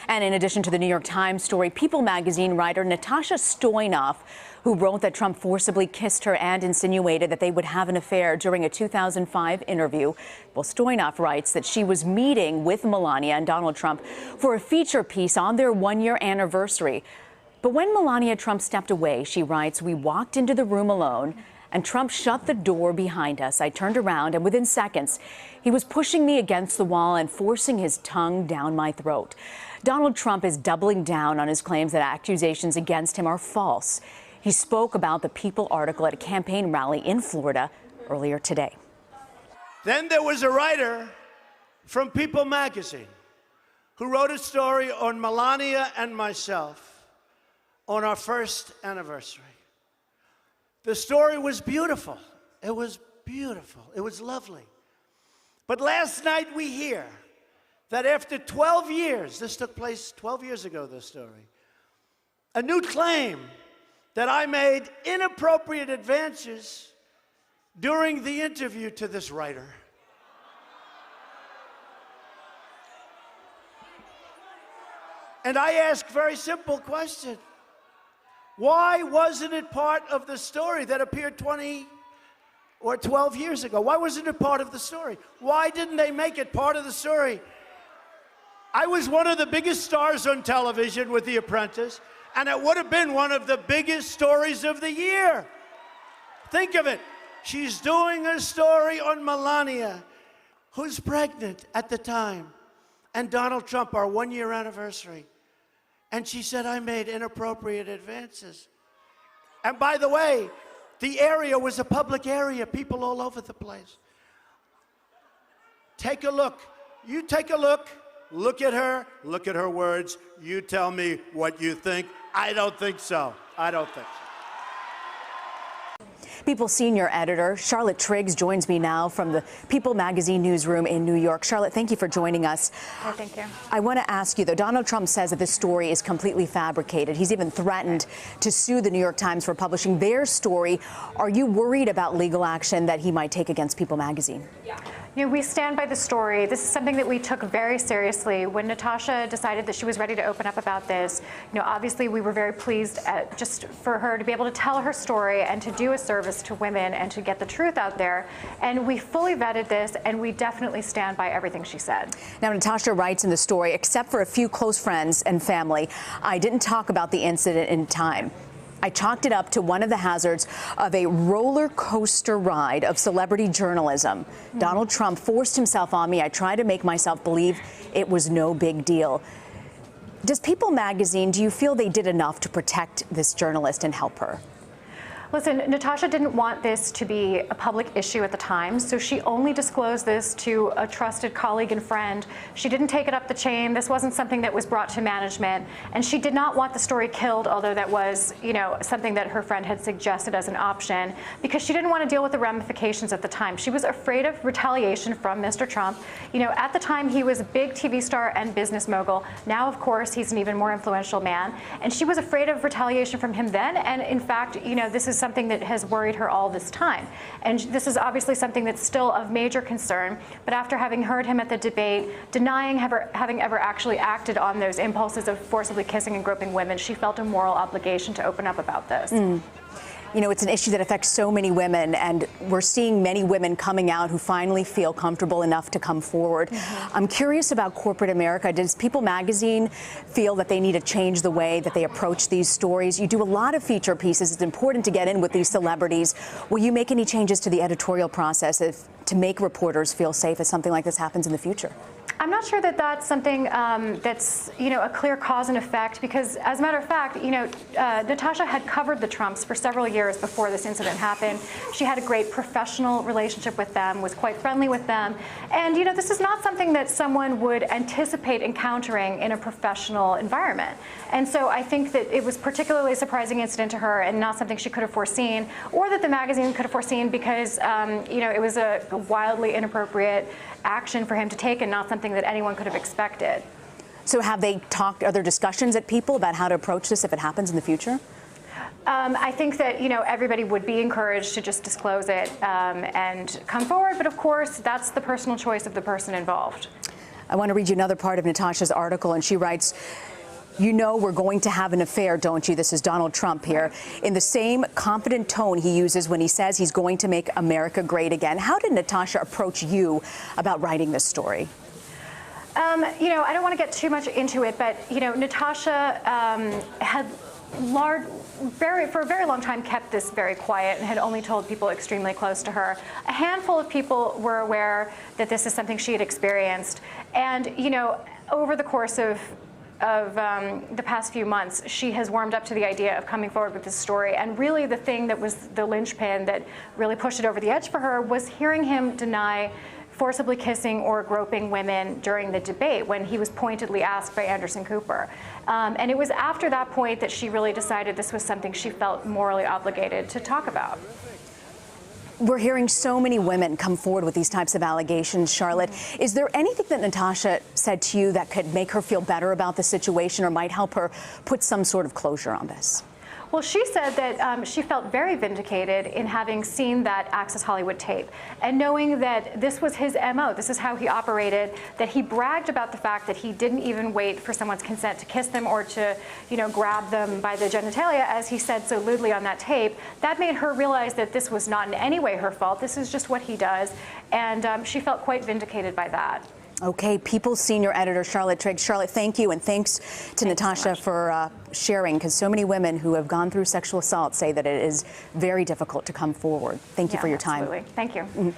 And in addition to the New York Times story, People magazine writer Natasha Stoynoff, who wrote that Trump forcibly kissed her and insinuated that they would have an affair during a 2005 interview. Well, Stoynoff writes that she was meeting with Melania and Donald Trump for a feature piece on their one-year anniversary. But when Melania Trump stepped away, she writes, "We walked into the room alone and Trump shut the door behind us. I turned around and within seconds, he was pushing me against the wall and forcing his tongue down my throat." Donald Trump is doubling down on his claims that accusations against him are false. He spoke about the People article at a campaign rally in Florida earlier today. Then there was a writer from People magazine who wrote a story on Melania and myself on our first anniversary. The story was beautiful. It was beautiful. It was lovely. But last night we hear that after 12 years, this took place 12 years ago, this story, a new claim that I made inappropriate advances during the interview to this writer. And I ask a very simple question. Why wasn't it part of the story that appeared 20 or 12 years ago? Why wasn't it part of the story? Why didn't they make it part of the story? I was one of the biggest stars on television with The Apprentice, and it would have been one of the biggest stories of the year. Think of it. She's doing a story on Melania, who's pregnant at the time, and Donald Trump, our one-year anniversary. And she said, I made inappropriate advances. And by the way, the area was a public area, people all over the place. Take a look. You take a look. Look at her words. You tell me what you think. I don't think so. I don't think so. People senior editor Charlotte Triggs joins me now from the People magazine newsroom in New York. Charlotte, thank you for joining us. Oh, thank you. I want to ask you, though, Donald Trump says that this story is completely fabricated. He's even threatened to sue the New York Times for publishing their story. Are you worried about legal action that he might take against People magazine? Yeah. You know, we stand by the story. This is something that we took very seriously. When Natasha decided that she was ready to open up about this, you know, obviously we were very pleased just for her to be able to tell her story and to do a service to women and to get the truth out there. And we fully vetted this, and we definitely stand by everything she said. Now, Natasha writes in the story, except for a few close friends and family, I didn't talk about the incident in time. I chalked it up to one of the hazards of a roller coaster ride of celebrity journalism. Donald Trump forced himself on me. I tried to make myself believe it was no big deal. Does People magazine, do you feel they did enough to protect this journalist and help her? Listen, Natasha didn't want this to be a public issue at the time, so she only disclosed this to a trusted colleague and friend. She didn't take it up the chain. This wasn't something that was brought to management, and she did not want the story killed, although that was, you know, something that her friend had suggested as an option, because she didn't want to deal with the ramifications at the time. She was afraid of retaliation from Mr. Trump. You know, at the time, he was a big TV star and business mogul. Now, of course, he's an even more influential man, and she was afraid of retaliation from him then, and in fact, you know, this is something that has worried her all this time. And this is obviously something that's still of major concern, but after having heard him at the debate, denying having ever actually acted on those impulses of forcibly kissing and groping women, she felt a moral obligation to open up about this. You know, it's an issue that affects so many women, and we're seeing many women coming out who finally feel comfortable enough to come forward. I'm curious about corporate America. Does People magazine feel that they need to change the way that they approach these stories? You do a lot of feature pieces. It's important to get in with these celebrities. Will you make any changes to the editorial process to make reporters feel safe as something like this happens in the future? I'm not sure that that's something that's, you know, a clear cause and effect, because as a matter of fact, you know, Natasha had covered the Trumps for several years before this incident happened. She had a great professional relationship with them, was quite friendly with them. And, you know, this is not something that someone would anticipate encountering in a professional environment. And so I think that it was particularly a surprising incident to her and not something she could have foreseen, or that the magazine could have foreseen, because, you know, it was a wildly inappropriate action for him to take and not something that anyone could have expected. So have they talked, are there discussions at People about how to approach this if it happens in the future? I think that, you know, everybody would be encouraged to just disclose it and come forward. But of course, that's the personal choice of the person involved. I want to read you another part of Natasha's article, and she writes, "You know we're going to have an affair, don't you?" This is Donald Trump here. In the same confident tone he uses when he says he's going to make America great again. How did Natasha approach you about writing this story? You know, I don't want to get too much into it, but, you know, Natasha had for a very long time kept this very quiet and had only told people extremely close to her. A handful of people were aware that this is something she had experienced. And, you know, over the course of the past few months, she has warmed up to the idea of coming forward with this story. And really the thing that was the linchpin that really pushed it over the edge for her was hearing him deny forcibly kissing or groping women during the debate when he was pointedly asked by Anderson Cooper. And it was after that point that she really decided this was something she felt morally obligated to talk about. We're hearing so many women come forward with these types of allegations, Charlotte. Is there anything that Natasha said to you that could make her feel better about the situation or might help her put some sort of closure on this? Well, she said that she felt very vindicated in having seen that Access Hollywood tape and knowing that this was his MO, this is how he operated, that he bragged about the fact that he didn't even wait for someone's consent to kiss them or to, you know, grab them by the genitalia, as he said so lewdly on that tape. That made her realize that this was not in any way her fault. This is just what he does. And she felt quite vindicated by that. Okay, People's senior editor Charlotte Triggs. Charlotte, thank you, and thanks to Natasha for sharing, because so many women who have gone through sexual assault say that it is very difficult to come forward. Thank you for your time. Absolutely. Thank you.